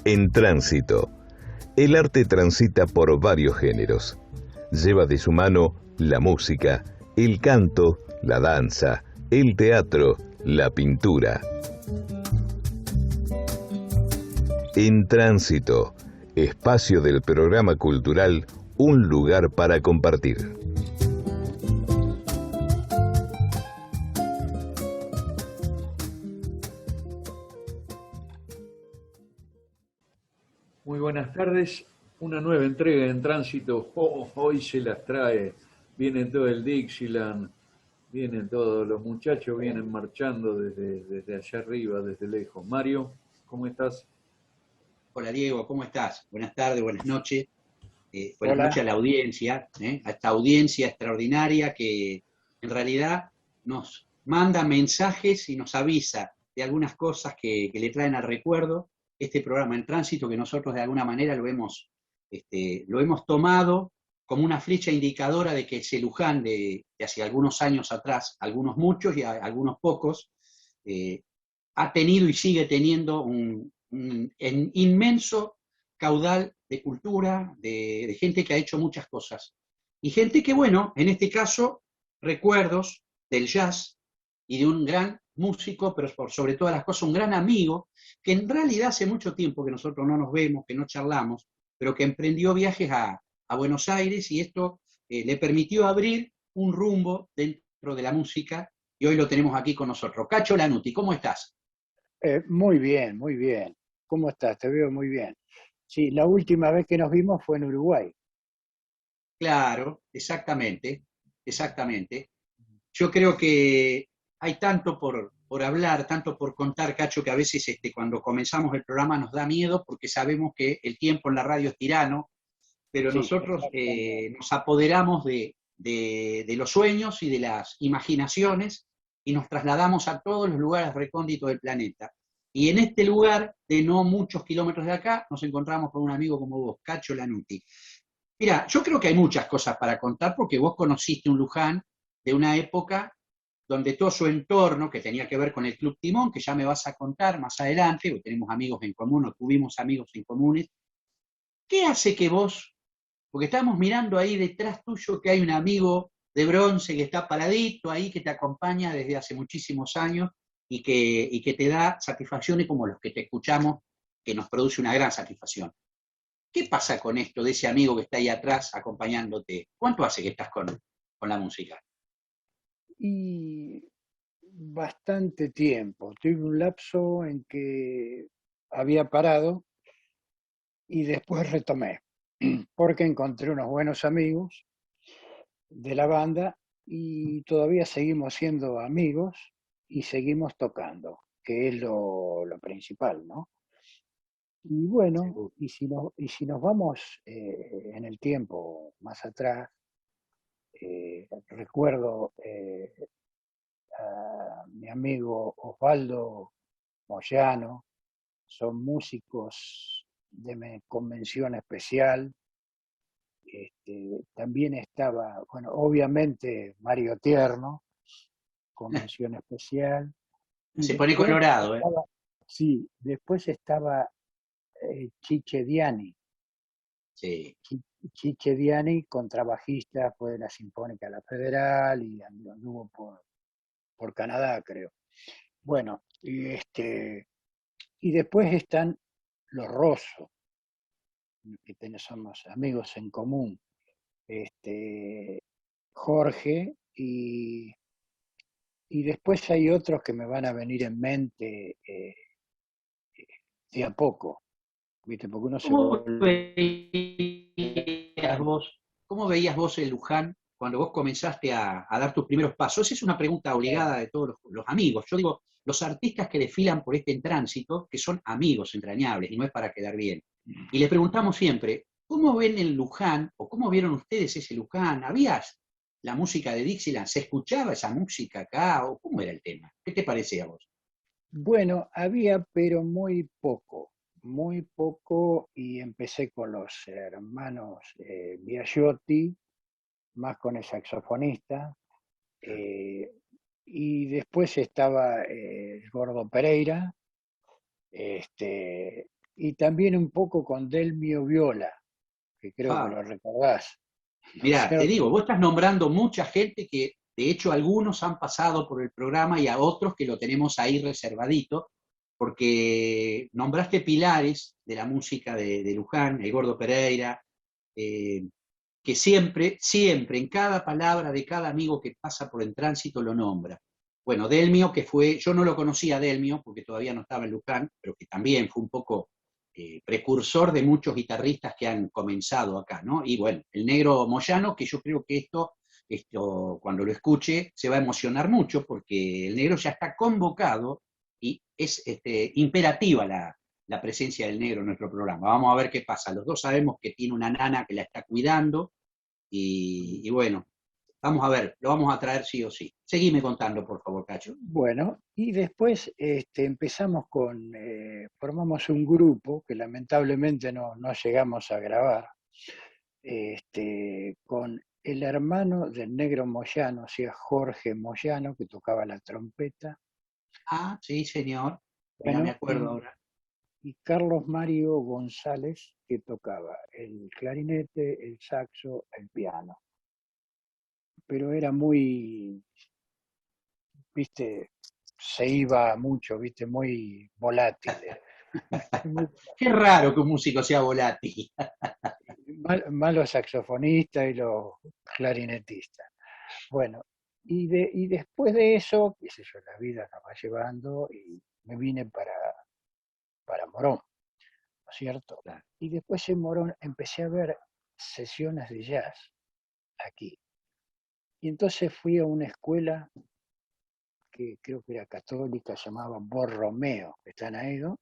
En Tránsito, el arte transita por varios géneros. Lleva de su mano la música, el canto, la danza, el teatro, la pintura. En Tránsito, espacio del programa cultural Un lugar para compartir. Muy buenas tardes, una nueva entrega en Tránsito. Hoy se las trae, viene todo el Dixieland, vienen todos los muchachos, vienen marchando desde allá arriba, desde lejos. Mario, ¿cómo estás? Hola Diego, ¿cómo estás? Buenas tardes, buenas noches. Buenas Hola. noches a la audiencia, a esta audiencia extraordinaria que en realidad nos manda mensajes y nos avisa de algunas cosas que le traen al recuerdo este programa en Tránsito, que nosotros de alguna manera lo hemos tomado como una flecha indicadora de que ese Luján de hace algunos años atrás, algunos muchos y algunos pocos, ha tenido y sigue teniendo un inmenso caudal de cultura, de gente que ha hecho muchas cosas. Y gente que, bueno, en este caso, recuerdos del jazz y de un gran músico, pero por sobre todas las cosas un gran amigo, que en realidad hace mucho tiempo que nosotros no nos vemos, que no charlamos, pero que emprendió viajes a Buenos Aires y esto le permitió abrir un rumbo dentro de la música y hoy lo tenemos aquí con nosotros. Cacho Lanuti, ¿cómo estás? Muy bien, muy bien. ¿Cómo estás? Te veo muy bien. Sí, la última vez que nos vimos fue en Uruguay. Claro, exactamente, exactamente. Yo creo que hay tanto por hablar, tanto por contar, Cacho, que a veces cuando comenzamos el programa nos da miedo porque sabemos que el tiempo en la radio es tirano, pero Sí, nosotros exactamente. nos apoderamos de los sueños y de las imaginaciones y nos trasladamos a todos los lugares recónditos del planeta. Y en este lugar, de no muchos kilómetros de acá, nos encontramos con un amigo como vos, Cacho Lanuti. Mira, yo creo que hay muchas cosas para contar porque vos conociste un Luján de una época donde todo su entorno, que tenía que ver con el Club Timón, que ya me vas a contar más adelante, porque tenemos amigos en común o tuvimos amigos en comunes, ¿qué hace que vos, porque estamos mirando ahí detrás tuyo que hay un amigo de bronce que está paradito ahí, que te acompaña desde hace muchísimos años y que te da satisfacciones como los que te escuchamos, que nos produce una gran satisfacción? ¿Qué pasa con esto de ese amigo que está ahí atrás acompañándote? ¿Cuánto hace que estás con la música? Y bastante tiempo. Tuve un lapso en que había parado y después retomé, porque encontré unos buenos amigos de la banda y todavía seguimos siendo amigos y seguimos tocando, que es lo principal, ¿no? Y bueno, Seguro. y si nos vamos en el tiempo más atrás, recuerdo a mi amigo Osvaldo Moyano, son músicos de convención especial. También estaba, bueno, obviamente Mario Tierno, convención especial. Y Se pone después colorado, ¿eh? estaba, sí, después estaba Chiche Diani. Sí. Chiche Diani, contrabajista, fue de la Sinfónica a la Federal y anduvo por Canadá, creo. Bueno, y después están los Rosso, que somos amigos en común, Jorge, y después hay otros que me van a venir en mente de a poco, ¿viste? Porque uno se ¿Cómo vuelve. veías vos, cómo veías vos el Luján cuando vos comenzaste a dar tus primeros pasos? Esa es una pregunta obligada de todos los amigos. Yo digo, los artistas que desfilan por este tránsito, que son amigos entrañables, y no es para quedar bien. Y le preguntamos siempre, ¿cómo ven el Luján, o cómo vieron ustedes ese Luján? ¿Habías la música de Dixieland? ¿Se escuchaba esa música acá? ¿O cómo era el tema? ¿Qué te parecía a vos? Bueno, había, pero muy poco, y empecé con los hermanos Biagiotti, más con el saxofonista, eh, y después estaba el Gordo Pereira, Y también un poco con Delmio Viola, que creo que Ah, lo recordás, ¿no es mirá, te cierto? digo, vos estás nombrando mucha gente que, de hecho, algunos han pasado por el programa y a otros que lo tenemos ahí reservadito, porque nombraste pilares de la música de Luján, el Gordo Pereira, eh, que siempre, siempre, en cada palabra de cada amigo que pasa por el tránsito lo nombra. Bueno, Delmio, que fue, yo no lo conocía a Delmio, porque todavía no estaba en Luján, pero que también fue un poco precursor de muchos guitarristas que han comenzado acá, ¿no? Y bueno, el Negro Moyano, que yo creo que esto cuando lo escuche, se va a emocionar mucho, porque el Negro ya está convocado y es imperativa la presencia del Negro en nuestro programa. Vamos a ver qué pasa. Los dos sabemos que tiene una nana que la está cuidando, y bueno, vamos a ver, lo vamos a traer sí o sí. Seguime contando, por favor, Cacho. Bueno, y después formamos un grupo que lamentablemente no llegamos a grabar, con el hermano del Negro Moyano, o sea, Jorge Moyano, que tocaba la trompeta, Ah, sí, señor. Mira, me bueno, acuerdo ahora. y Carlos Mario González, que tocaba el clarinete, el saxo, el piano. Pero era muy, viste, se iba mucho, viste, muy volátil. Muy Qué raro que un músico sea volátil. malos saxofonistas y los clarinetistas. Bueno, y después de eso, qué sé yo, la vida nos va llevando y me vine para Morón, ¿no es cierto? Y después en Morón empecé a ver sesiones de jazz aquí. Y entonces fui a una escuela que creo que era católica, llamaba Borromeo, que están ahí, ¿no?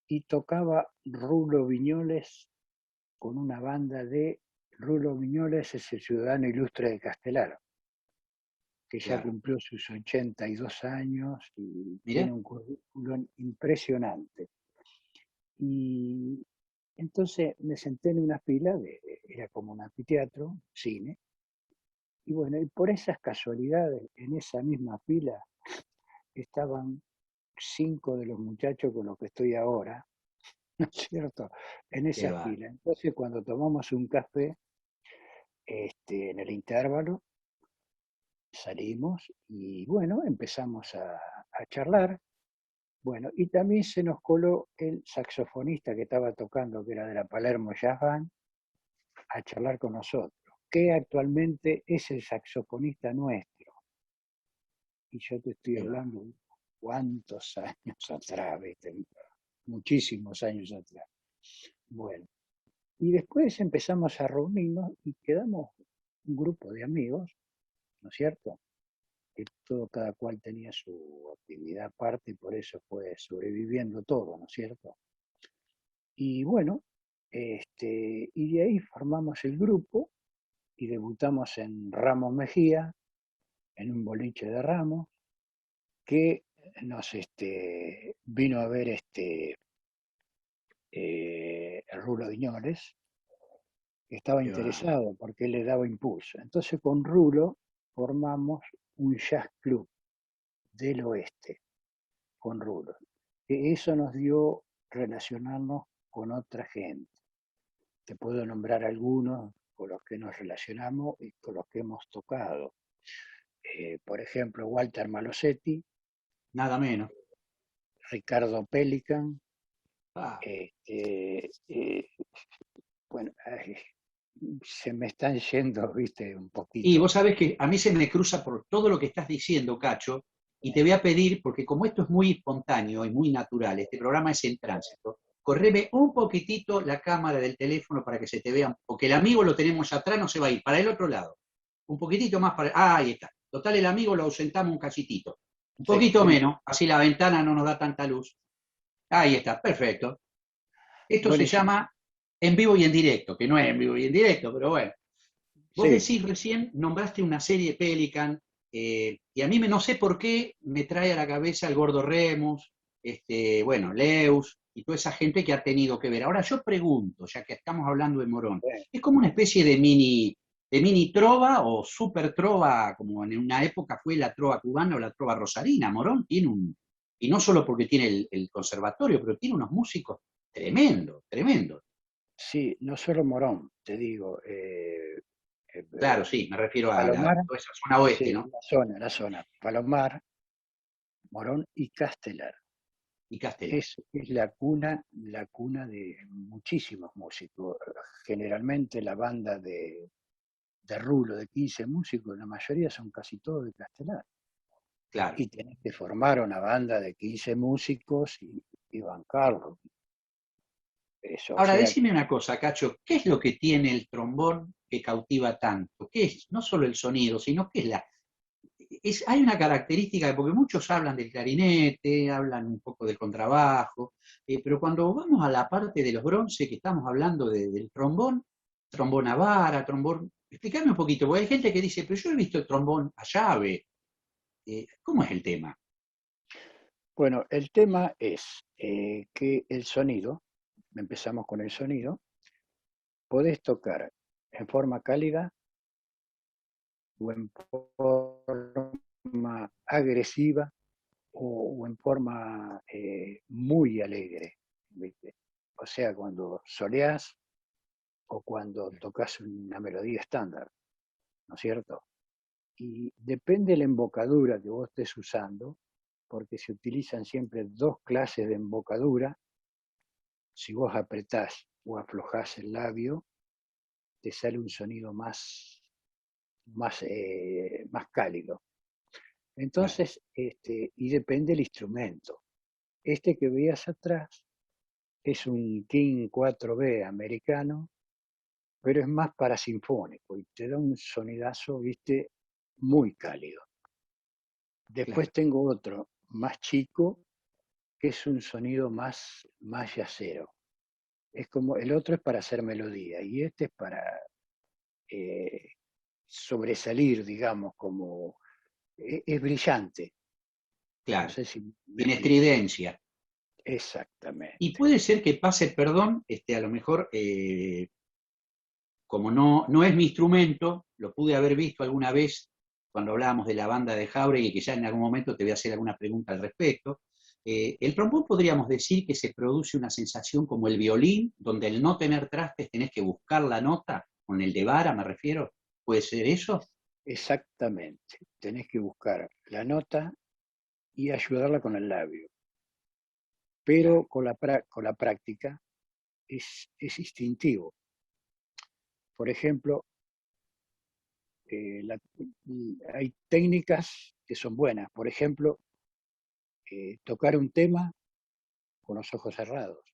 Y tocaba Rulo Viñoles con una banda de Rulo Viñoles, es el ciudadano ilustre de Castelar, que ya Claro. cumplió sus 82 años y tiene Mira, un currículum impresionante. Y entonces me senté en una fila, era como un anfiteatro, cine, y bueno, y por esas casualidades, en esa misma fila estaban 5 de los muchachos con los que estoy ahora, ¿no es cierto? En qué esa va. fila. Entonces cuando tomamos un café, en el intervalo, salimos y bueno, empezamos a charlar. Bueno, y también se nos coló el saxofonista que estaba tocando, que era de la Palermo Jazz Band, a charlar con nosotros, que actualmente es el saxofonista nuestro. Y yo te estoy Qué va. hablando de cuántos años atrás, ¿viste? Muchísimos años atrás. Bueno, y después empezamos a reunirnos y quedamos un grupo de amigos, ¿no es cierto? Que cada cual tenía su actividad aparte y por eso fue sobreviviendo todo, ¿no es cierto? Y bueno, y de ahí formamos el grupo y debutamos en Ramos Mejía, en un boliche de Ramos, que nos vino a ver el Rulo Viñoles, que estaba Qué va. interesado porque él le daba impulso. Entonces con Rulo formamos un jazz club del oeste, con Rulo. Eso nos dio relacionarnos con otra gente. Te puedo nombrar algunos con los que nos relacionamos y con los que hemos tocado. Por ejemplo, Walter Malosetti, Nada menos. Ricardo Pelican, Ah. bueno, se me están yendo, viste, un Y vos poquito. sabés que a mí se me cruza por todo lo que estás diciendo, Cacho, y te voy a pedir, porque como esto es muy espontáneo y muy natural, este programa es en tránsito, correme un poquitito la cámara del teléfono para que se te vea, porque el amigo lo tenemos atrás, no se va a ir, para el otro lado. Un poquitito más para... Ah, ahí está. Total, el amigo lo ausentamos un cachitito. Un Sí, poquito menos, así la ventana no nos da tanta luz. Ahí está, perfecto. Esto se buenísimo. llama en vivo y en directo, que no es en vivo y en directo, pero bueno. Vos Sí, decís recién, nombraste una serie Pelican, y a mí no sé por qué me trae a la cabeza el Gordo Remus, bueno, Leus, y toda esa gente que ha tenido que ver. Ahora yo pregunto, ya que estamos hablando de Morón, sí. ¿es como una especie de mini trova o super trova, como en una época fue la trova cubana o la trova rosarina? ¿Morón tiene Y no solo porque tiene el conservatorio, pero tiene unos músicos tremendos, tremendos. Sí, no solo Morón, te digo. Claro, sí, me refiero a Palomar, toda esa zona oeste, sí, ¿no? la zona. Palomar, Morón y Castelar. Y Castelar. Es la cuna de muchísimos músicos. Generalmente la banda de rulo de 15 músicos, la mayoría son casi todos de Castelar. Claro. Y tenés que formar una banda de 15 músicos y bancarlo. Eso, Ahora, decime una cosa, Cacho, ¿qué es lo que tiene el trombón que cautiva tanto? ¿Qué es? No solo el sonido, sino que hay una característica, porque muchos hablan del clarinete, hablan un poco del contrabajo, pero cuando vamos a la parte de los bronces, que estamos hablando del trombón a vara, trombón. Explícame un poquito, porque hay gente que dice, pero yo he visto el trombón a llave. ¿Cómo es el tema? Bueno, el tema es que el sonido, empezamos con el sonido, podés tocar en forma cálida o en forma agresiva o en forma muy alegre, ¿viste? O sea, cuando soleás o cuando tocas una melodía estándar, ¿no es cierto? Y depende de la embocadura que vos estés usando, porque se utilizan siempre dos clases de embocadura. Si vos apretás o aflojás el labio, te sale un sonido más cálido. Entonces, y depende del instrumento. Este que veías atrás es un King 4B americano, pero es más para sinfónico y te da un sonidazo, viste, muy cálido. Después tengo otro más chico, que es un sonido más yacero. Es como, el otro es para hacer melodía y este es para sobresalir, digamos, como es brillante. Claro, No sé si tiene estridencia. Exactamente. Y puede ser que pase, perdón, a lo mejor, como no es mi instrumento, lo pude haber visto alguna vez cuando hablábamos de la banda de Jauregui, que ya en algún momento te voy a hacer alguna pregunta al respecto. El trombón podríamos decir que se produce una sensación como el violín, donde al no tener trastes tenés que buscar la nota, con el de vara me refiero. ¿Puede ser eso? Exactamente. Tenés que buscar la nota y ayudarla con el labio. Pero con la práctica es instintivo. Por ejemplo, hay técnicas que son buenas. Por ejemplo, tocar un tema con los ojos cerrados.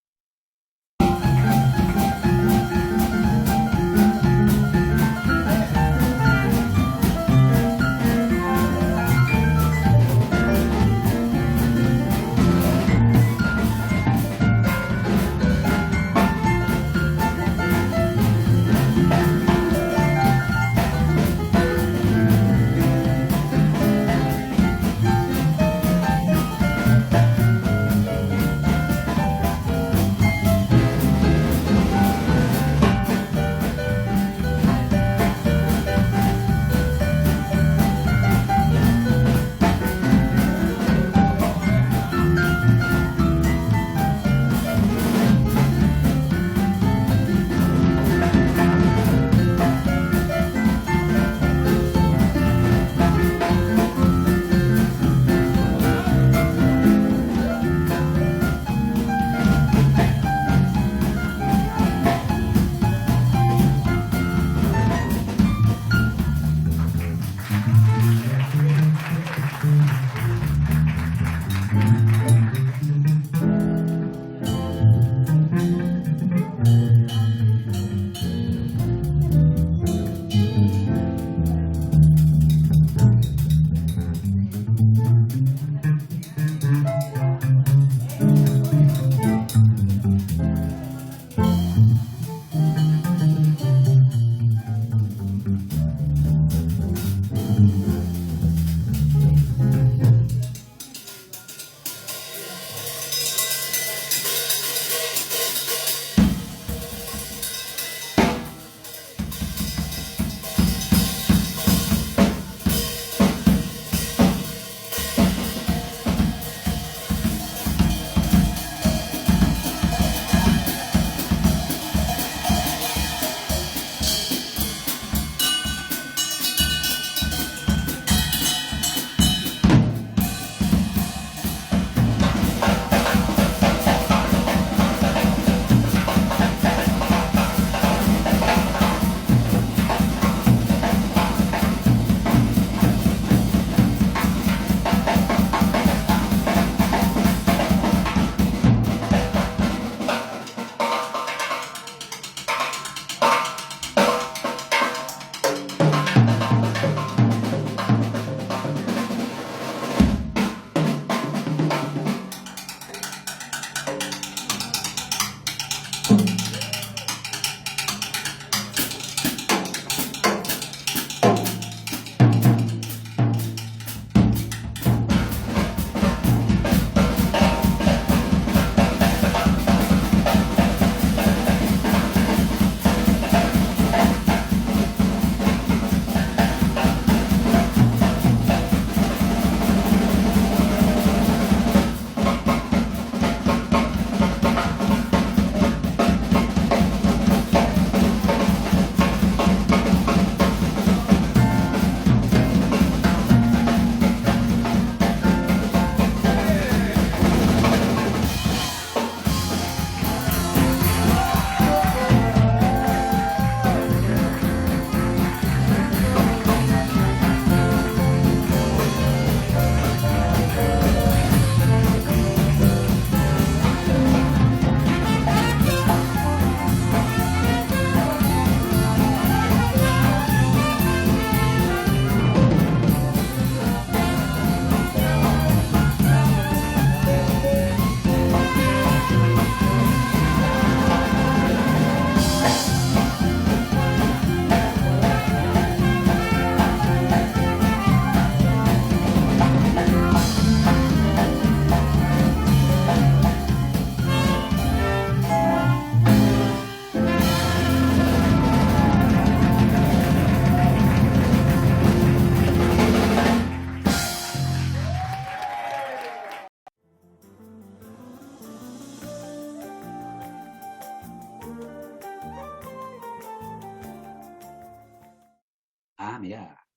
mirá,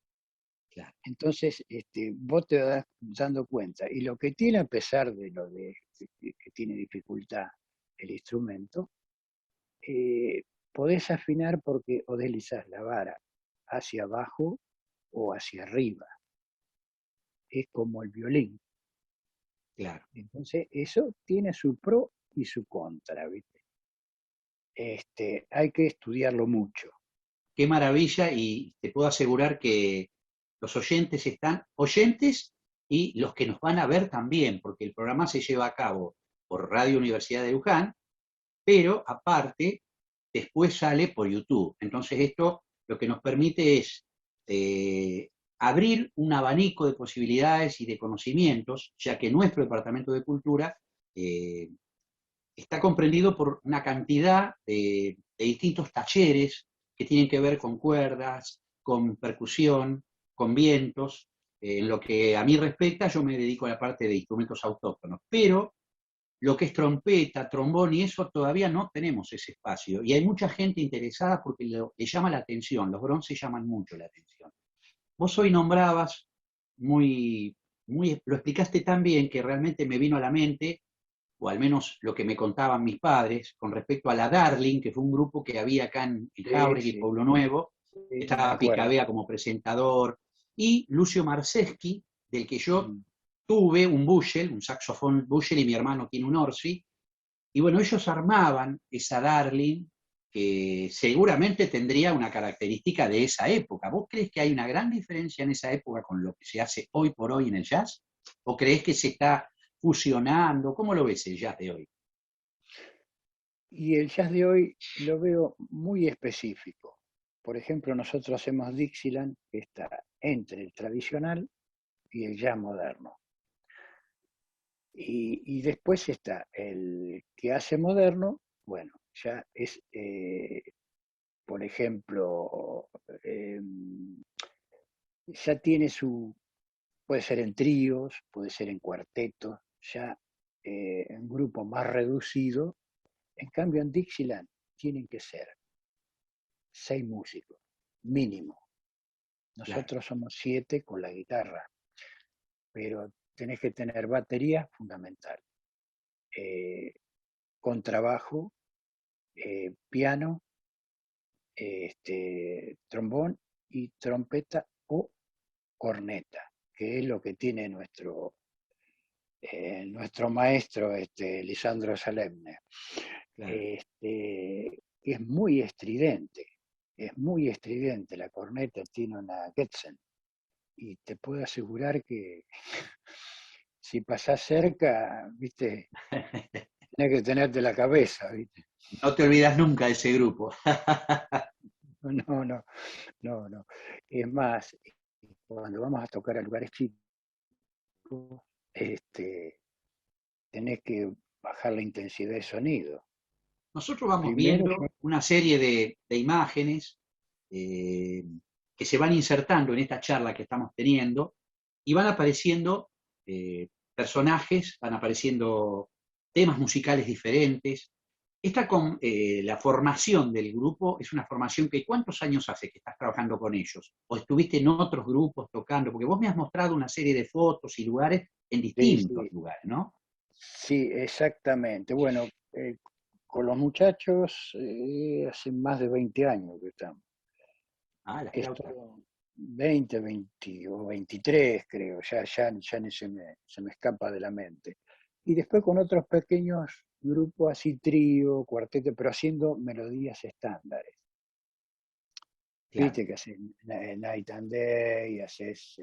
claro. Entonces, vos te vas dando cuenta. Y lo que tiene, a pesar de lo de que tiene dificultad el instrumento, podés afinar porque o deslizás la vara hacia abajo o hacia arriba. Es como el violín. Claro. Entonces, eso tiene su pro y su contra, ¿viste? Hay que estudiarlo mucho. Qué maravilla, y te puedo asegurar que los oyentes están oyentes y los que nos van a ver también, porque el programa se lleva a cabo por Radio Universidad de Luján, pero aparte después sale por YouTube. Entonces esto lo que nos permite es abrir un abanico de posibilidades y de conocimientos, ya que nuestro Departamento de Cultura está comprendido por una cantidad de distintos talleres que tienen que ver con cuerdas, con percusión, con vientos. En lo que a mí respecta, yo me dedico a la parte de instrumentos autóctonos, pero lo que es trompeta, trombón y eso, todavía no tenemos ese espacio. Y hay mucha gente interesada porque le llama la atención, los bronces llaman mucho la atención. Vos hoy nombrabas, lo explicaste tan bien que realmente me vino a la mente, o al menos lo que me contaban mis padres, con respecto a la Darling, que fue un grupo que había acá en Jáuregui, Sí. Pueblo Nuevo, Sí, estaba Picabea como presentador, y Lucio Marseschi, del que yo tuve un Bushel, un saxofón Bushel, y mi hermano tiene un Orsi, y bueno, ellos armaban esa Darling, que seguramente tendría una característica de esa época. ¿Vos crees que hay una gran diferencia en esa época con lo que se hace hoy por hoy en el jazz? ¿O crees que se está fusionando? ¿Cómo lo ves el jazz de hoy? Y el jazz de hoy lo veo muy específico. Por ejemplo, nosotros hacemos Dixieland, que está entre el tradicional y el jazz moderno. Y después está el que hace moderno, bueno, ya es, por ejemplo, ya tiene puede ser en tríos, puede ser en cuartetos, ya en grupo más reducido. En cambio, en Dixieland tienen que ser 6 músicos, mínimo. Nosotros somos 7 con la guitarra, pero tenés que tener batería fundamental, contrabajo, piano, trombón y trompeta o corneta, que es lo que tiene nuestro maestro Lisandro Salemne. Claro. Es muy estridente, la corneta tiene una Getzen, y te puedo asegurar que si pasás cerca, viste, tenés que tenerte la cabeza, viste. No te olvidas nunca de ese grupo. No. Es más, cuando vamos a tocar a lugares chicos, tenés que bajar la intensidad de sonido. Nosotros vamos Primero, viendo una serie de imágenes que se van insertando en esta charla que estamos teniendo y van apareciendo personajes, van apareciendo temas musicales diferentes. La formación del grupo es una formación que ¿cuántos años hace que estás trabajando con ellos? ¿O estuviste en otros grupos tocando? Porque vos me has mostrado una serie de fotos y lugares en distintos lugares, ¿no? Sí, exactamente. Bueno, con los muchachos hace más de 20 años que estamos. Ah, la flauta. 20 o 23 creo, ya ni se me escapa de la mente. Y después con otros pequeños grupos así, trío, cuarteto, pero haciendo melodías estándares. Claro. Viste que haces Night and Day, haces,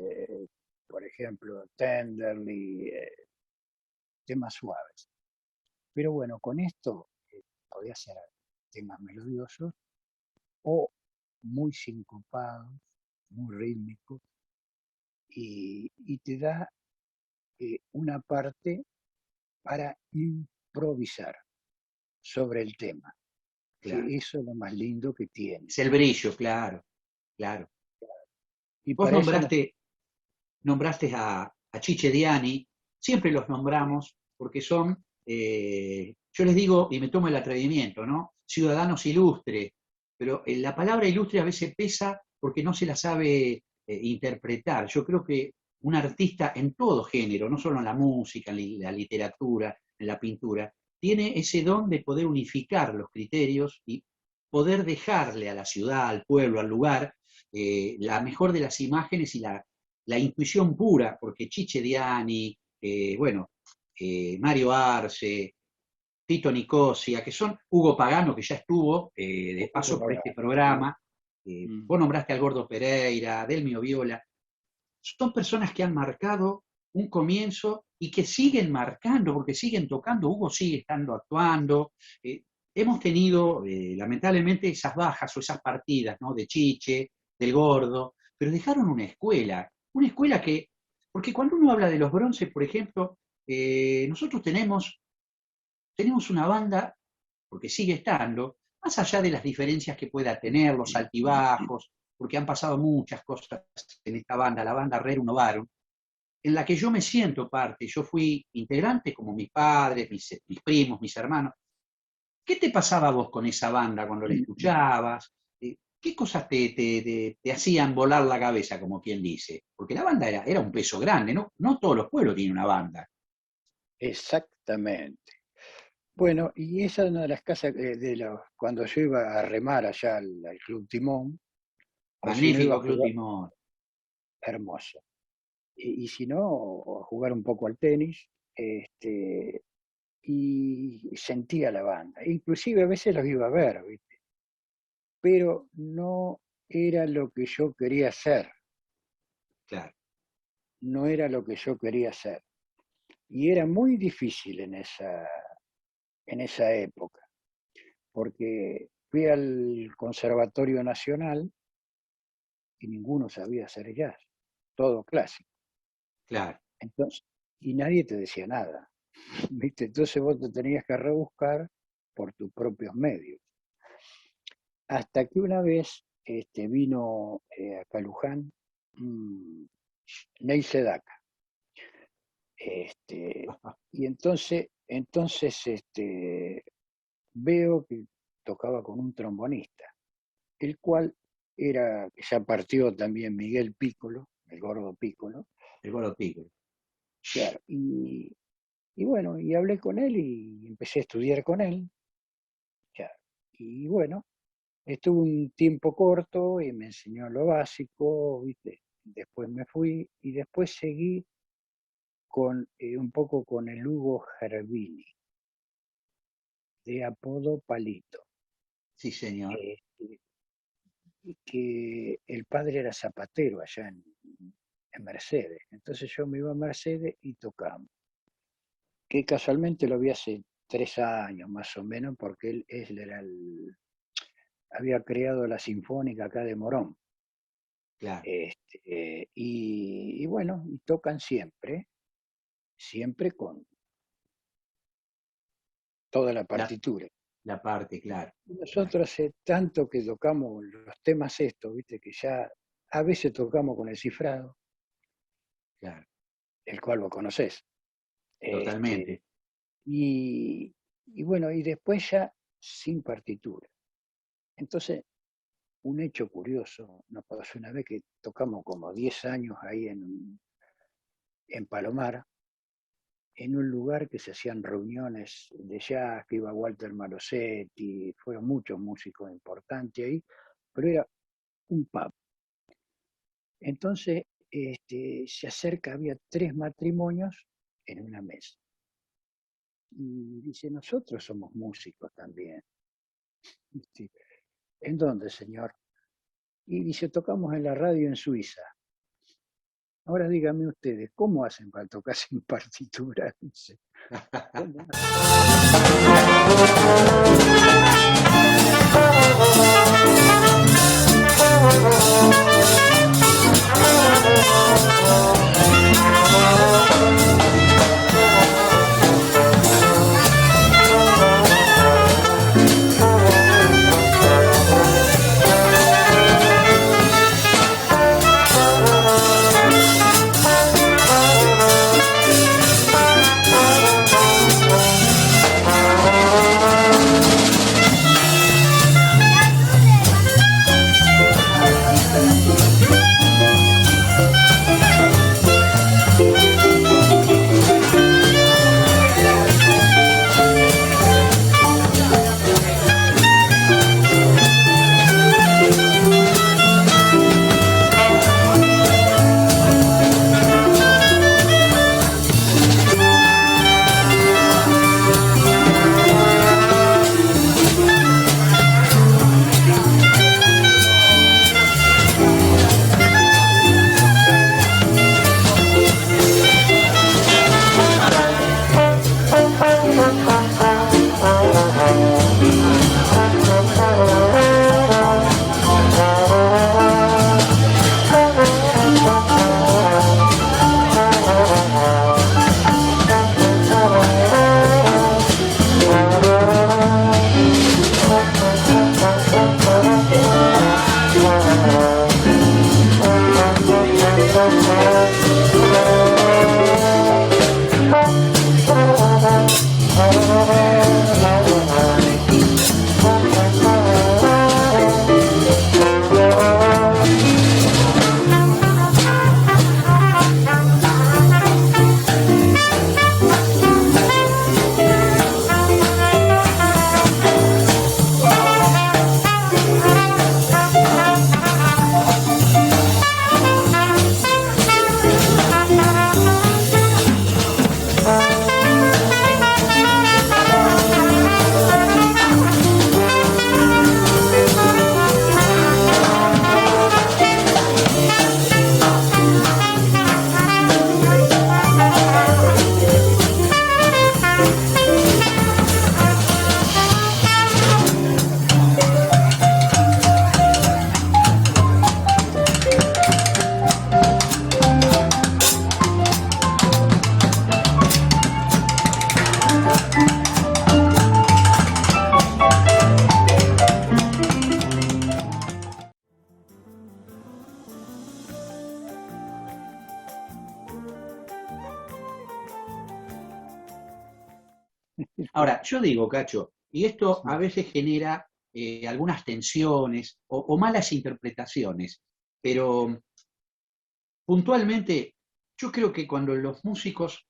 por ejemplo, Tenderly, temas suaves. Pero bueno, con esto podía hacer temas melodiosos o muy sincopados, muy rítmicos, y te da una parte para improvisar sobre el tema. Claro. Que eso es lo más lindo que tiene. Es el brillo, claro. Y vos nombraste a Chiche Diani, siempre los nombramos porque son, yo les digo, y me tomo el atrevimiento, ¿no? Ciudadanos ilustres, pero la palabra ilustre a veces pesa porque no se la sabe interpretar. Yo creo que un artista en todo género, no solo en la música, en la literatura, en la pintura, tiene ese don de poder unificar los criterios y poder dejarle a la ciudad, al pueblo, al lugar, la mejor de las imágenes y la intuición pura, porque Chiche Diani, Mario Arce, Tito Nicosia, que son Hugo Pagano, que ya estuvo de paso por este programa, vos nombraste al Gordo Pereira, Delmio Viola, son personas que han marcado un comienzo y que siguen marcando, porque siguen tocando, Hugo sigue estando actuando. Hemos tenido, lamentablemente, esas bajas o esas partidas, ¿no? De Chiche, del Gordo, pero dejaron una escuela que, porque cuando uno habla de los Bronces, por ejemplo, nosotros tenemos una banda, porque sigue estando, más allá de las diferencias que pueda tener, los altibajos, porque han pasado muchas cosas en esta banda, la banda Rerum Novarum, en la que yo me siento parte. Yo fui integrante como mis padres, mis primos, mis hermanos. ¿Qué te pasaba a vos con esa banda cuando la escuchabas? ¿Qué cosas te hacían volar la cabeza, como quien dice? Porque la banda era un peso grande, ¿no? No todos los pueblos tienen una banda. Exactamente. Bueno, y esa es una de las casas cuando yo iba a remar allá al Club Timón. Magnífico Club Timón. Hermoso. Y si no, a jugar un poco al tenis, y sentía la banda. Inclusive a veces los iba a ver, ¿viste? Pero no era lo que yo quería hacer. Claro. No era lo que yo quería hacer. Y era muy difícil en esa época, porque fui al Conservatorio Nacional y ninguno sabía hacer jazz, todo clásico. Claro. Entonces, y nadie te decía nada, ¿viste? Entonces vos te tenías que rebuscar por tus propios medios. Hasta que una vez vino a Luján Ney Sedaka. Y entonces veo que tocaba con un trombonista, el cual ya partió también Miguel Piccolo, el Gordo Piccolo. El Gordo Piccolo. Claro, y bueno, y hablé con él y empecé a estudiar con él. Claro, y bueno, estuve un tiempo corto y me enseñó lo básico, ¿viste? Después me fui y después seguí un poco con el Hugo Gervini, de apodo Palito. Sí, señor. Que el padre era zapatero allá en Mercedes. Entonces yo me iba a Mercedes y tocamos. Que casualmente lo vi hace 3 años más o menos, porque él había creado la Sinfónica acá de Morón. Claro. Y bueno, y tocan siempre con toda la partitura. La parte, claro. Nosotros hace tanto que tocamos los temas estos, viste, que ya a veces tocamos con el cifrado. Claro. El cual lo conocés. Totalmente. Y bueno, y después ya sin partitura. Entonces, un hecho curioso, nos pasó una vez que tocamos como 10 años ahí en Palomar, en un lugar que se hacían reuniones de jazz, que iba Walter Marosetti, fueron muchos músicos importantes ahí, pero era un pub. Entonces, se acerca, había 3 matrimonios en una mesa. Y dice, nosotros somos músicos también. ¿En dónde, señor? Y dice, tocamos en la radio en Suiza. Ahora díganme ustedes, ¿cómo hacen para tocar sin partitura? Dice. ¿Cómo Ahora, yo digo, Cacho, y esto a veces genera algunas tensiones o malas interpretaciones, pero puntualmente yo creo que cuando los músicos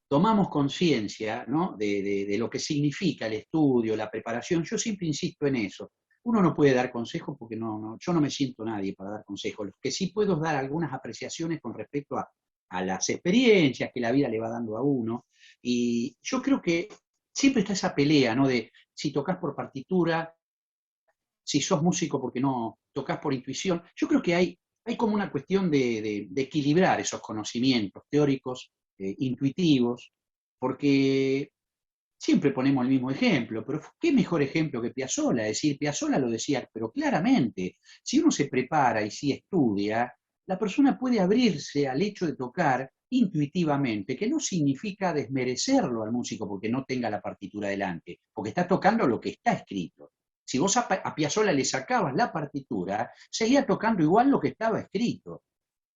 tomamos conciencia, ¿no?, de lo que significa el estudio, la preparación, yo siempre insisto en eso. Uno no puede dar consejos porque yo no me siento nadie para dar consejos. Lo que sí puedo es dar algunas apreciaciones con respecto a las experiencias que la vida le va dando a uno. Y yo creo que siempre está esa pelea, ¿no?, de si tocas por partitura, si sos músico porque no tocas por intuición. Yo creo que hay como una cuestión de equilibrar esos conocimientos teóricos, intuitivos, porque siempre ponemos el mismo ejemplo, pero ¿qué mejor ejemplo que Piazzolla? Es decir, Piazzolla lo decía, pero claramente, si uno se prepara y si estudia, la persona puede abrirse al hecho de tocar intuitivamente, que no significa desmerecerlo al músico porque no tenga la partitura delante, porque está tocando lo que está escrito. Si vos a Piazzolla le sacabas la partitura, seguía tocando igual lo que estaba escrito.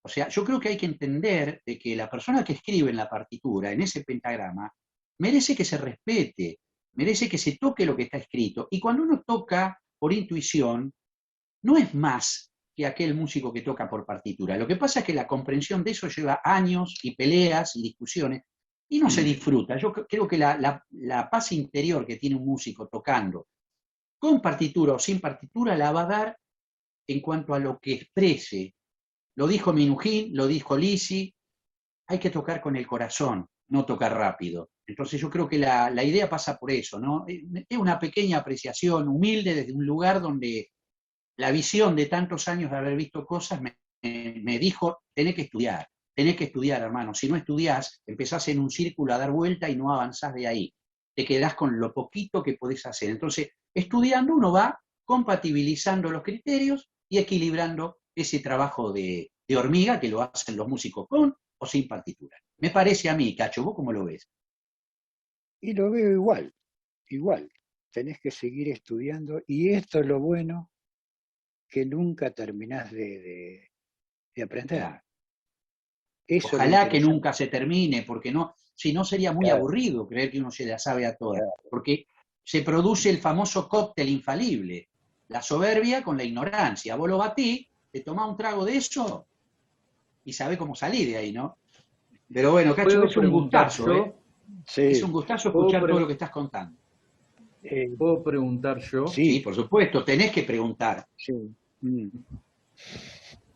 O sea, yo creo que hay que entender de que la persona que escribe en la partitura, en ese pentagrama, merece que se respete, merece que se toque lo que está escrito. Y cuando uno toca por intuición, no es más que aquel músico que toca por partitura. Lo que pasa es que la comprensión de eso lleva años y peleas y discusiones y no se disfruta. Yo creo que la paz interior que tiene un músico tocando con partitura o sin partitura la va a dar en cuanto a lo que exprese. Lo dijo Minujín, lo dijo Lisi, hay que tocar con el corazón, no tocar rápido. Entonces yo creo que la idea pasa por eso, ¿no? Es una pequeña apreciación humilde desde un lugar donde la visión de tantos años de haber visto cosas me dijo, tenés que estudiar, hermano. Si no estudiás, empezás en un círculo a dar vuelta y no avanzás de ahí. Te quedás con lo poquito que podés hacer. Entonces, estudiando uno va compatibilizando los criterios y equilibrando ese trabajo de hormiga que lo hacen los músicos con o sin partitura. Me parece a mí, Cacho, ¿vos cómo lo ves? Y lo veo igual. Tenés que seguir estudiando y esto es lo bueno, que nunca terminás de aprender. Claro. Eso Ojalá que nunca se termine, porque si no sería muy aburrido creer que uno se la sabe a todas, porque se produce el famoso cóctel infalible, la soberbia con la ignorancia. Vos lo batís, te tomás un trago de eso y sabés cómo salir de ahí, ¿no? Pero bueno, Cacho, es un gustazo, ¿eh? Sí. Es un gustazo escuchar todo lo que estás contando. ¿Puedo preguntar yo? Sí, por supuesto, tenés que preguntar. Sí.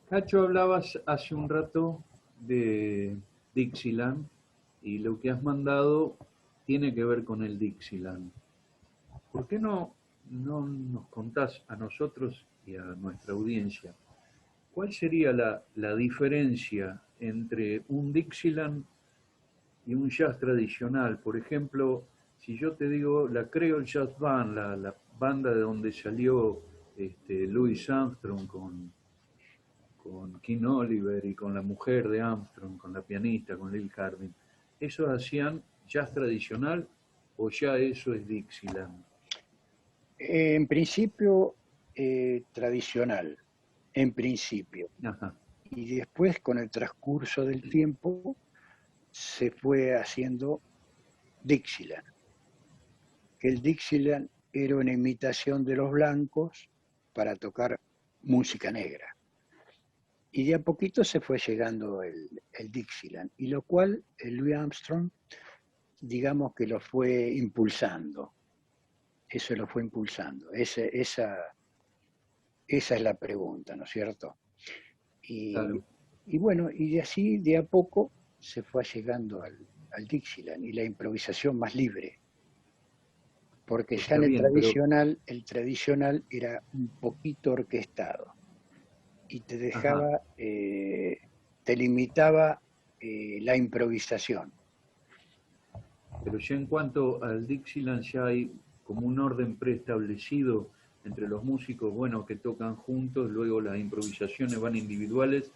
Cacho, hablabas hace un rato de Dixieland y lo que has mandado tiene que ver con el Dixieland. ¿Por qué no nos contás a nosotros y a nuestra audiencia cuál sería la diferencia entre un Dixieland y un jazz tradicional? Por ejemplo, si yo te digo la Creole Jazz Band, la banda de donde salió Louis Armstrong con King Oliver y con la mujer de Armstrong, con la pianista, con Lil Hardin, ¿esos hacían jazz tradicional o ya eso es Dixieland? En principio, tradicional, en principio. Ajá. Y después, con el transcurso del tiempo, se fue haciendo Dixieland, que el Dixieland era una imitación de los blancos para tocar música negra. Y de a poquito se fue llegando el Dixieland, y lo cual el Louis Armstrong, digamos que lo fue impulsando. Eso lo fue impulsando. Esa es la pregunta, ¿no es cierto? Claro. Y bueno, y de así, de a poco, se fue llegando al Dixieland y la improvisación más libre. Porque ya Está en bien, pero el tradicional era un poquito orquestado y te ajá, dejaba, te limitaba la improvisación. pero ya en cuanto al Dixieland ya hay como un orden preestablecido entre los músicos, bueno, que tocan juntos, luego las improvisaciones van individuales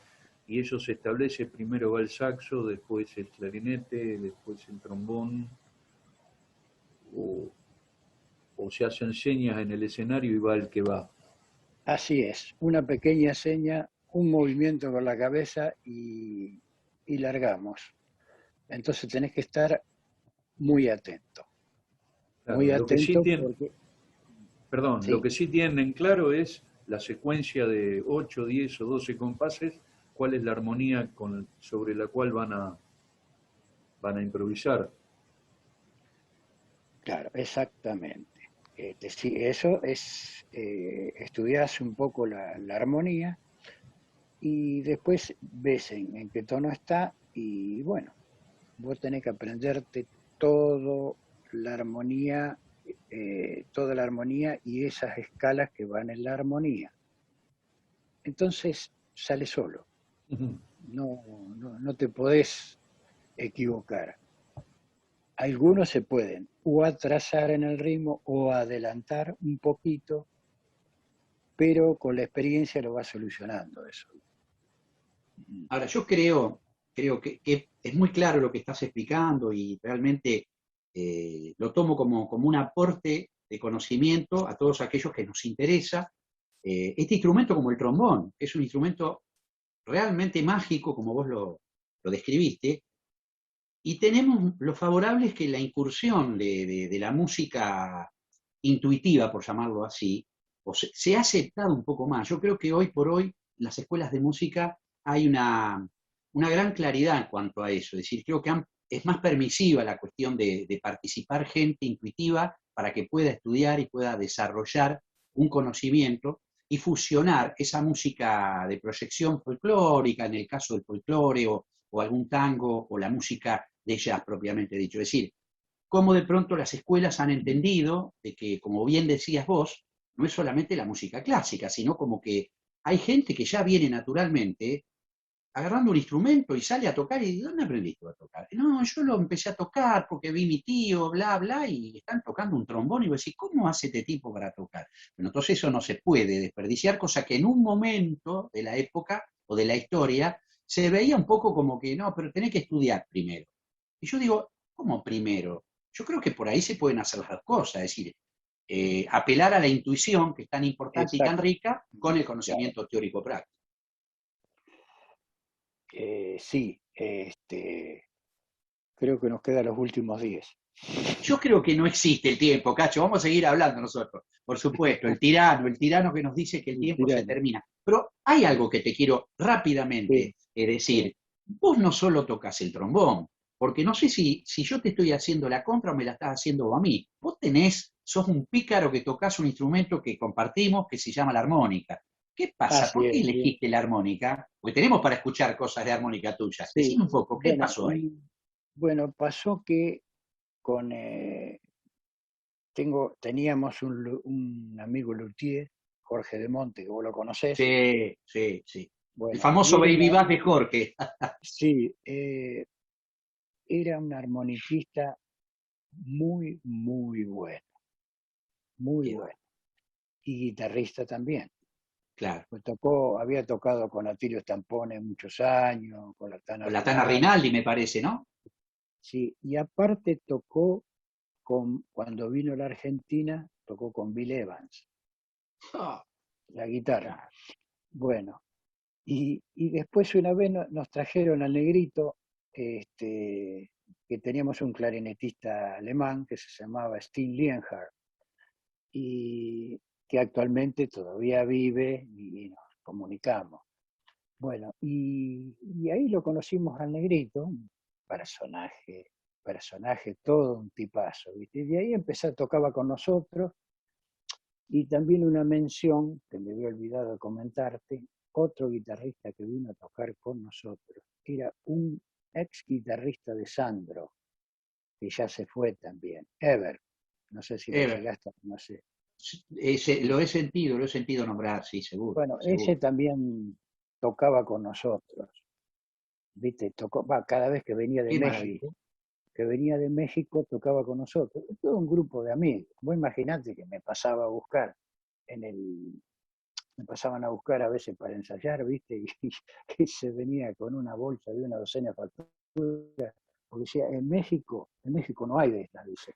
y eso se establece, primero va el saxo, después el clarinete, después el trombón, o, o se hacen señas en el escenario y va el que va. Así es, una pequeña seña, un movimiento con la cabeza y largamos. Entonces tenés que estar muy Claro, lo que sí atento tienen, porque, perdón, lo sí, que sí tienen claro es la secuencia de 8, 10 o 12 compases, cuál es la armonía sobre la cual van a improvisar. claro, exactamente. Sí, eso es, estudiás un poco la armonía y después ves en qué tono está y bueno, vos tenés que aprenderte todo la armonía, toda la armonía y esas escalas que van en la armonía. Entonces sale solo, no te podés equivocar. Algunos se pueden o atrasar en el ritmo o adelantar un poquito, pero con la experiencia lo vas solucionando eso. Ahora, yo creo que es muy claro lo que estás explicando y realmente lo tomo como un aporte de conocimiento a todos aquellos que nos interesa. Este instrumento como el trombón, que es un instrumento realmente mágico, como vos lo describiste, y tenemos lo favorable es que la incursión de la música intuitiva, por llamarlo así, se ha aceptado un poco más. Yo creo que hoy por hoy en las escuelas de música hay una gran claridad en cuanto a eso. Es decir, creo que es más permisiva la cuestión de participar gente intuitiva para que pueda estudiar y pueda desarrollar un conocimiento y fusionar esa música de proyección folclórica, en el caso del folclore, o algún tango, o la música de jazz propiamente dicho. Es decir, cómo de pronto las escuelas han entendido de que, como bien decías vos, no es solamente la música clásica, sino como que hay gente que ya viene naturalmente agarrando un instrumento y sale a tocar y ¿dónde aprendiste a tocar? No, yo lo empecé a tocar porque vi mi tío, bla, bla, y están tocando un trombón y vos decís, ¿cómo hace este tipo para tocar? Bueno, entonces eso no se puede desperdiciar, cosa que en un momento de la época o de la historia se veía un poco como que no, pero tenés que estudiar primero. Y yo digo, ¿cómo primero? Yo creo que por ahí se pueden hacer las dos cosas, es decir, apelar a la intuición, que es tan importante y tan Exacto, rica, con el claro. conocimiento teórico práctico. Sí, creo que nos quedan los últimos 10. Yo creo que no existe el tiempo, Cacho, vamos a seguir hablando nosotros. Por supuesto, el tirano que nos dice que el El tiempo se tirano. termina. Pero hay algo que te quiero Sí, rápidamente sí. decir. Vos no solo tocas el trombón, porque no sé si yo te estoy haciendo la contra o me la estás haciendo a mí. Vos sos un pícaro que tocas un instrumento que compartimos que se llama la armónica. ¿Qué pasa? Así ¿Por qué es, sí. elegiste la armónica? Porque tenemos para escuchar cosas de armónica tuya. Sí. Decime un poco, ¿qué Bueno, pasó ahí? bueno, pasó que con teníamos un amigo luthier, Jorge de Monte, que vos lo conocés. Sí, sí, sí. El Bueno, y famoso Baby Bass de Jorge. sí, era un armoniquista muy Qué va, bueno, y guitarrista también. claro. Pues había tocado con Atilio Stampone muchos años, con la Tana Con la Tana Rinaldi, Rinaldi, me parece, ¿no? sí, y aparte tocó cuando vino a la Argentina, tocó con Bill Evans, Ah, la guitarra. claro. Bueno, y después una vez nos trajeron al negrito, que teníamos un clarinetista alemán que se llamaba Steen Lienhardt y que actualmente todavía vive y nos comunicamos. Bueno, y ahí lo conocimos al Negrito, un personaje, todo un tipazo, ¿viste? Y de ahí tocaba con nosotros, y también una mención, que me había olvidado comentarte, otro guitarrista que vino a tocar con nosotros, era un ex guitarrista de Sandro, que ya se fue también, Ever, no sé si lo llegaste a conocer. Lo he sentido nombrar, sí, seguro. Bueno, seguro. ese también tocaba con nosotros, ¿viste? Cada vez que venía de México, tocaba con nosotros. Todo un grupo de amigos. Vos imaginate que me pasaban a buscar a veces para ensayar, ¿viste? Y se venía con una bolsa de una docena de facturas, porque decía, en México no hay de estas, dice.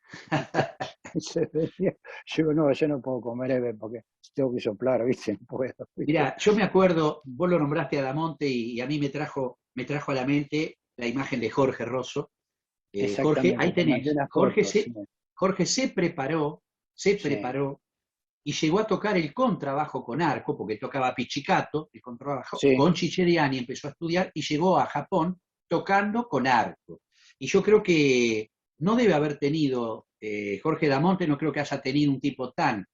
Se venía, yo no puedo comer Ever porque tengo que soplar, ¿viste? No puedo, ¿viste? Mirá, yo me acuerdo, vos lo nombraste a Damonte y a mí me trajo a la mente la imagen de Jorge Rosso. Jorge, ahí tenés. Jorge se preparó y llegó a tocar el contrabajo con arco, porque tocaba pizzicato, el contrabajo, con Chicheriani empezó a estudiar y llegó a Japón tocando con arco. Y yo creo que no debe haber tenido, Jorge Damonte no creo que haya tenido un tipo tan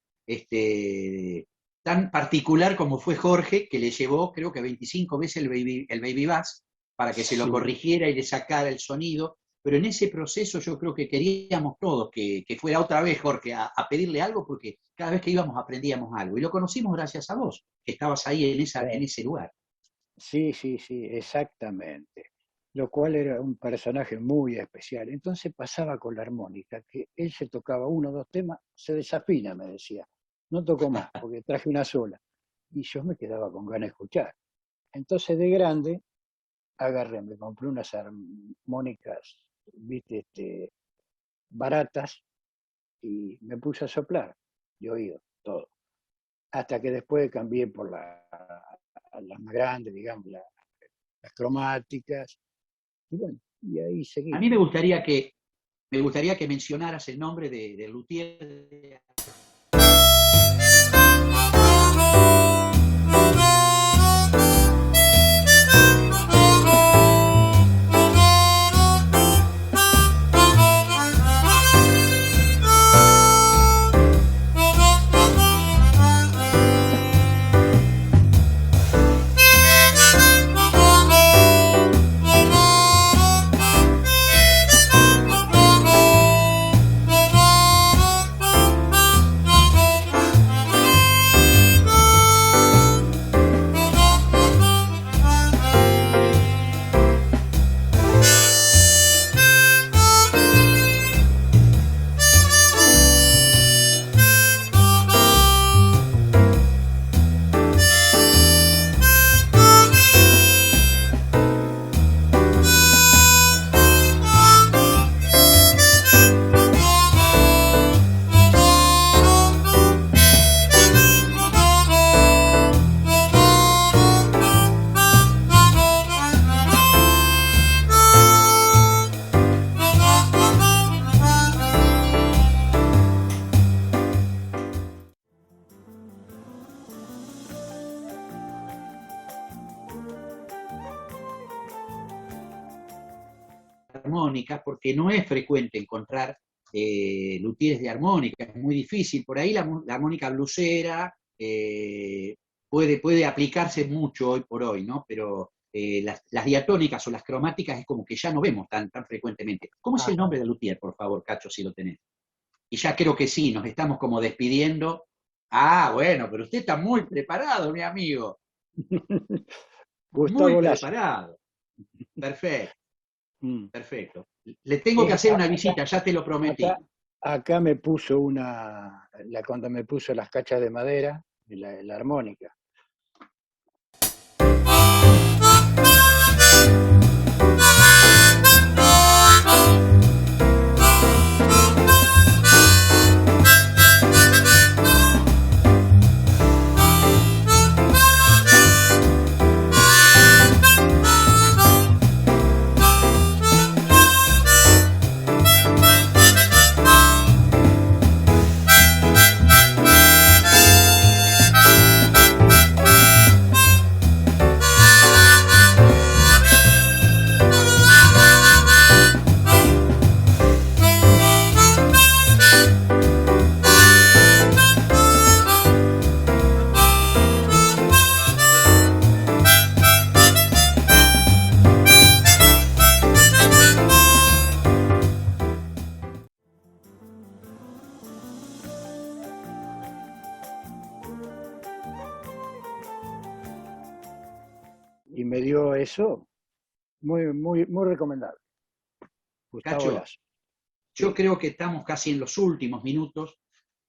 particular como fue Jorge, que le llevó creo que 25 veces el baby bass para que se lo corrigiera y le sacara el sonido. Pero en ese proceso yo creo que queríamos todos que fuera otra vez Jorge a pedirle algo, porque cada vez que íbamos aprendíamos algo. Y lo conocimos gracias a vos, que estabas ahí en ese lugar. Sí, exactamente. Lo cual era un personaje muy especial. Entonces pasaba con la armónica, que él se tocaba 1 o 2 temas, se desafina, me decía. No tocó más, porque traje una sola. Y yo me quedaba con ganas de escuchar. Entonces de grande agarré, me compré unas armónicas, ¿viste? Baratas, y me puse a soplar de oído, todo. Hasta que después cambié por las más grandes, digamos, las cromáticas. Y bueno, y ahí seguí. A mí me gustaría que mencionaras el nombre de luthier. Armónicas, porque no es frecuente encontrar luthiers de armónica, es muy difícil. Por ahí la armónica blusera puede aplicarse mucho hoy por hoy, ¿no? Pero las diatónicas o las cromáticas es como que ya no vemos tan frecuentemente. ¿Cómo es el nombre del luthier, por favor, Cacho, si lo tenés? Y ya creo que sí, nos estamos como despidiendo. Ah, bueno, pero usted está muy preparado, mi amigo. Gustavo muy Lazo. Preparado. Perfecto. Perfecto. Le tengo que hacer una visita, ya te lo prometí. Acá me puso cuando me puso las cachas de madera, la armónica. y me dio eso, muy, muy, muy recomendable. Gustavo Cacho, Lazo. yo creo que estamos casi en los últimos minutos.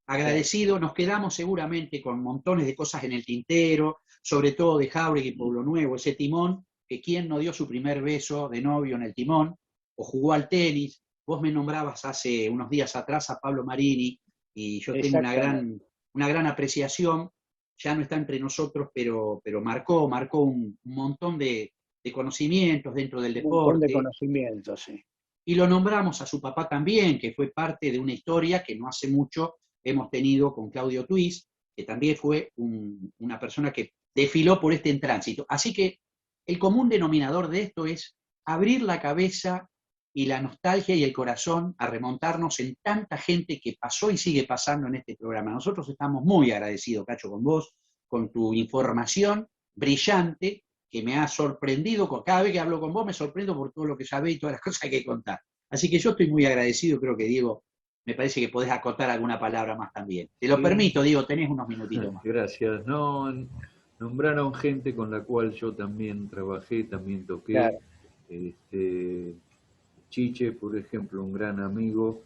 Agradecido, nos quedamos seguramente con montones de cosas en el tintero, sobre todo de Jáuregui y Pueblo Nuevo, ese timón, que quién no dio su primer beso de novio en el timón, o jugó al tenis. Vos me nombrabas hace unos días atrás a Pablo Marini, y yo tengo una gran apreciación, ya no está entre nosotros, pero marcó un montón de conocimientos dentro del deporte. Un montón de conocimientos, sí. Y lo nombramos a su papá también, que fue parte de una historia que no hace mucho hemos tenido con Claudio Twist, que también fue una persona que desfiló por este tránsito. Así que el común denominador de esto es abrir la cabeza y la nostalgia y el corazón a remontarnos en tanta gente que pasó y sigue pasando en este programa. Nosotros estamos muy agradecidos, Cacho, con vos, con tu información brillante, que me ha sorprendido. Cada vez que hablo con vos me sorprendo por todo lo que sabés y todas las cosas que hay que contar. Así que yo estoy muy agradecido, creo que Diego, me parece que podés acotar alguna palabra más también. Te lo permito, Diego, tenés unos minutitos más. Gracias. No, nombraron gente con la cual yo también trabajé, también toqué. Claro. Chiche, por ejemplo, un gran amigo.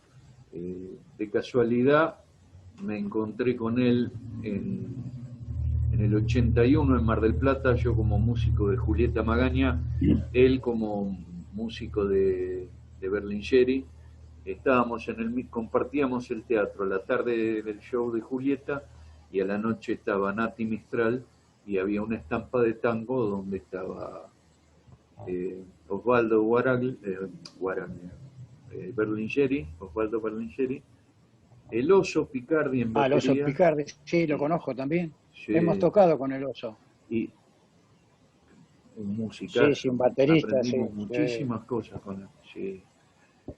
De casualidad me encontré con él en el 81 en Mar del Plata, yo como músico de Julieta Magaña, él como músico de Berlingeri. Compartíamos el teatro, a la tarde del show de Julieta y a la noche estaba Nati Mistral y había una estampa de tango donde estaba Osvaldo Berlingeri, Osvaldo Berlingeri, el Oso Picardi en batería. El Oso Picardi, sí, lo conozco también. Sí. Hemos tocado con el Oso. Y un musical. Sí, un baterista. Aprendimos muchísimas cosas con él. Sí.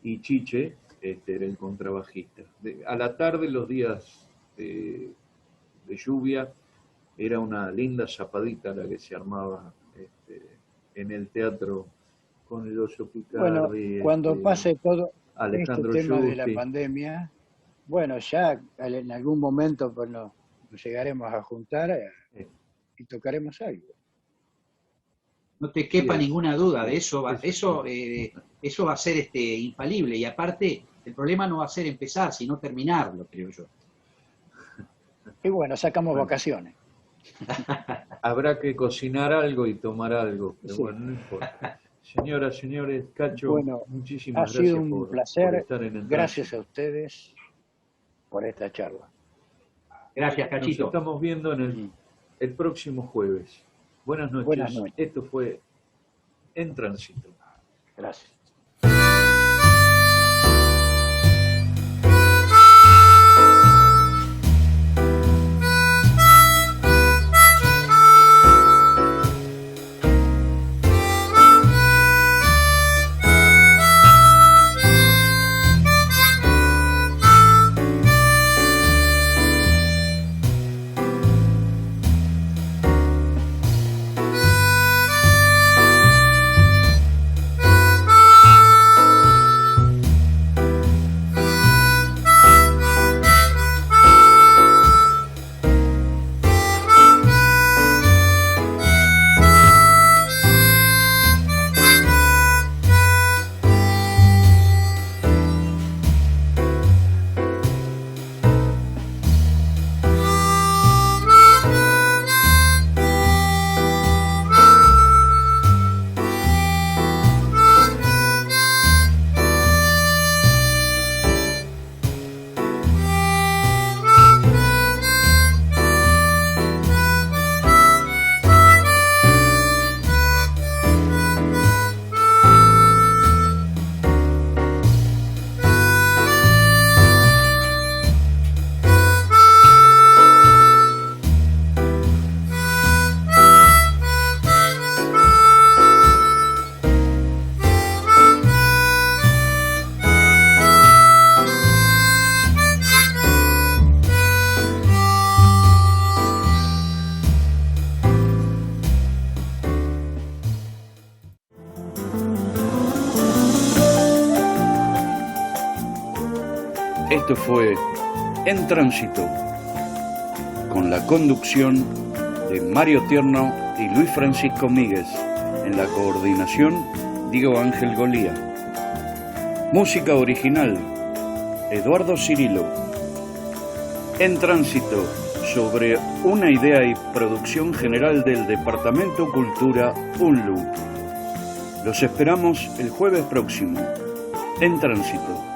Y Chiche era el contrabajista. A la tarde, los días de lluvia, era una linda zapadita la que se armaba en el teatro con el Oso Picardi. Bueno, cuando pase todo Alejandro este tema Giusti. de la pandemia, bueno, ya en algún momento pues nos llegaremos a juntar y tocaremos algo. No te quepa Sí, ninguna duda de sí, eso. Eso va a ser infalible. Y aparte, el problema no va a ser empezar, sino terminarlo, creo yo. Y bueno, sacamos vacaciones. Habrá que cocinar algo y tomar algo, pero Sí. bueno, no importa. Señoras, señores, Cacho, Bueno, muchísimas ha gracias sido un por placer. estar en el Gracias tránsito. a ustedes por esta charla. Gracias, Nos Cachito. estamos viendo en el próximo jueves. Buenas noches. Buenas noches. Esto fue En Tránsito. Gracias. Esto fue En Tránsito, con la conducción de Mario Tierno y Luis Francisco Míguez. En la coordinación, Diego Ángel Golía. Música original, Eduardo Cirilo. En Tránsito, sobre una idea y producción general del Departamento Cultura UNLU. Los esperamos el jueves próximo. En Tránsito.